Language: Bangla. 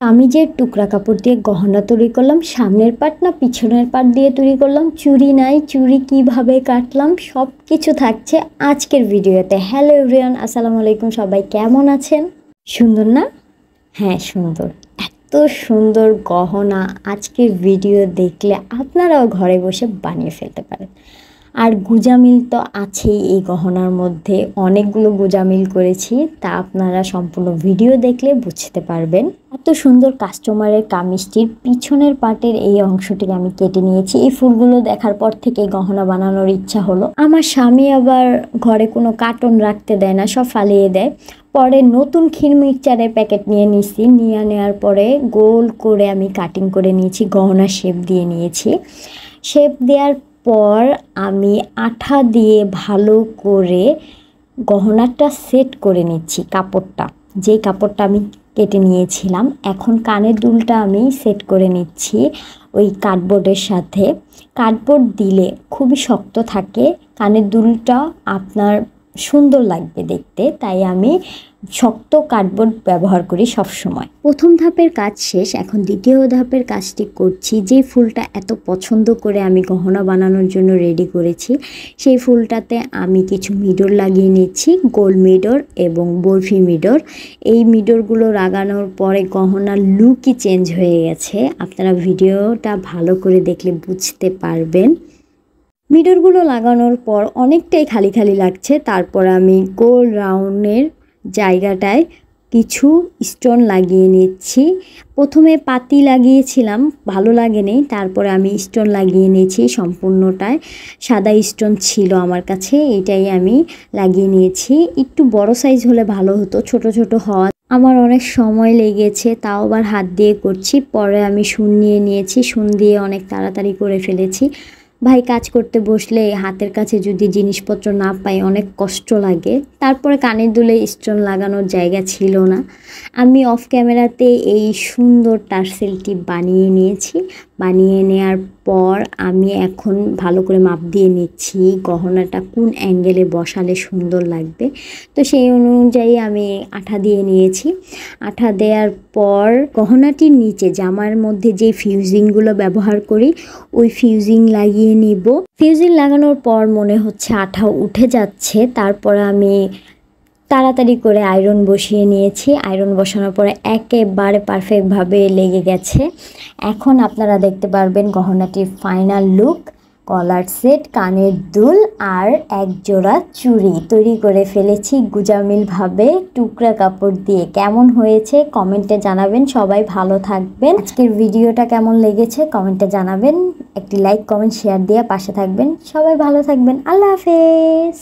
আমি যে টুকরা কাপড় দিয়ে গহনা তৈরি করলাম, সামনের পার্ট না পিছনের পার্ট দিয়ে তৈরি করলাম, চুড়ি নাই, চুড়ি কিভাবে কাটলাম, সব কিছু থাকছে আজকের ভিডিওতে। হ্যালো এভরিওয়ান, আসসালামু আলাইকুম। সবাই কেমন আছেন? সুন্দর না? হ্যাঁ সুন্দর। এত সুন্দর গহনা আজকের ভিডিও দেখলে আপনারাও ঘরে বসে বানিয়ে ফেলতে পারেন। আর গুজামিল তো আছেই এই গহনার মধ্যে, অনেকগুলো গুজামিল করেছি, তা আপনারা সম্পূর্ণ ভিডিও দেখলে বুঝতে পারবেন। এত সুন্দর কাস্টমারের কামিজটির পিছনের পার্টের এই অংশটিকে আমি কেটে নিয়েছি। এই ফুলগুলো দেখার পর থেকে গহনা বানানোর ইচ্ছা হলো। আমার স্বামী আবার ঘরে কোনো কার্টন রাখতে দেয় না, সব ফালিয়ে দেয়। পরে নতুন ক্ষীর মিক্সচারের প্যাকেট নিয়ে নিয়েছি, নিয়ে নেওয়ার পরে গোল করে আমি কাটিং করে নিয়েছি, গহনা শেপ দিয়ে নিয়েছি। শেপ দেওয়ার পর আমি আঠা দিয়ে ভালো করে গহনাটা সেট করে নিচ্ছি। কাপড়টা, যেই কাপড়টা আমি কেটে নিয়েছিলাম, এখন কানের দুলটা আমি সেট করে নিচ্ছি ওই কার্ডবোর্ডের সাথে। কার্ডবোর্ড দিলে খুবই শক্ত থাকে, কানের দুলটা আপনার সুন্দর লাগবে দেখতে, তাই আমি শক্ত কার্ডবোর্ড ব্যবহার করি সব সময়। প্রথম ধাপের কাজ শেষ, এখন দ্বিতীয় ধাপের কাজটি করছি। যে ফুলটা এত পছন্দ করে আমি গহনা বানানোর জন্য রেডি করেছি, সেই ফুলটাতে আমি কিছু মিডর লাগিয়ে নিচ্ছি, গোল মিডর এবং বরফি মিডর। এই মিডরগুলো লাগানোর পরে গহনার লুকই চেঞ্জ হয়ে গেছে, আপনারা ভিডিওটা ভালো করে দেখলে বুঝতে পারবেন। মিডরগুলো লাগানোর পর অনেকটাই খালি খালি লাগছে, তারপর আমি গোল রাউন্ডের জায়গাটায় কিছু স্টোন লাগিয়ে নিচ্ছি। প্রথমে পাতি লাগিয়েছিলাম, ভালো লাগেনি, তারপরে আমি স্টোন লাগিয়ে নিয়েছি সম্পূর্ণটায়। সাদা স্টোন ছিল আমার কাছে, এটাই আমি লাগিয়ে নিয়েছি। একটু বড় সাইজ হলে ভালো হতো, ছোট ছোট হওয়া আমার অনেক সময় লেগেছে, তাও আবার হাত দিয়ে করছি। পরে আমি সুন নিয়ে নিয়েছি, সুন দিয়ে অনেক তাড়াতাড়ি করে ফেলেছি। ভাই কাজ করতে বসলে হাতের কাছে যদি জিনিসপত্র না পাই অনেক কষ্ট লাগে। তারপরে কানের দুলে স্টোন লাগানোর জায়গা ছিল না, আমি অফ ক্যামেরাতে এই সুন্দর টার্সেলটি বানিয়ে নিয়েছি। বানিয়ে নেওয়ার পর আমি এখন ভালো করে মাপ দিয়ে নিচ্ছি গহনাটা কোন অ্যাঙ্গেলে বসালে সুন্দর লাগবে। তো সেই অনুযায়ী আমি আঠা দিয়ে নিয়েছি। আঠা দেওয়ার পর গহনাটির নিচে জামার মধ্যে যে ফিউজিংগুলো ব্যবহার করি ওই ফিউজিং লাগিয়ে নিব। ফিউজিং লাগানোর পর মনে হচ্ছে আঠা উঠে যাচ্ছে, তারপর আমি তাড়াতাড়ি করে আয়রন বসিয়ে নিয়েছি। আয়রন বসানোর পরে একেবারে পারফেক্টভাবে লেগে গেছে। এখন আপনারা দেখতে পারবেন গহনাটির ফাইনাল লুক। কলার সেট, কানের দুল আর এক জোড়া চুড়ি তৈরি করে ফেলেছি গুজামিলভাবে টুকরা কাপড় দিয়ে। কেমন হয়েছে কমেন্টে জানাবেন। সবাই ভালো থাকবেন। আজকের ভিডিওটা কেমন লেগেছে কমেন্টে জানাবেন। একটি লাইক কমেন্ট শেয়ার দিয়ে পাশে থাকবেন। সবাই ভালো থাকবেন। আল্লাহ হাফেজ।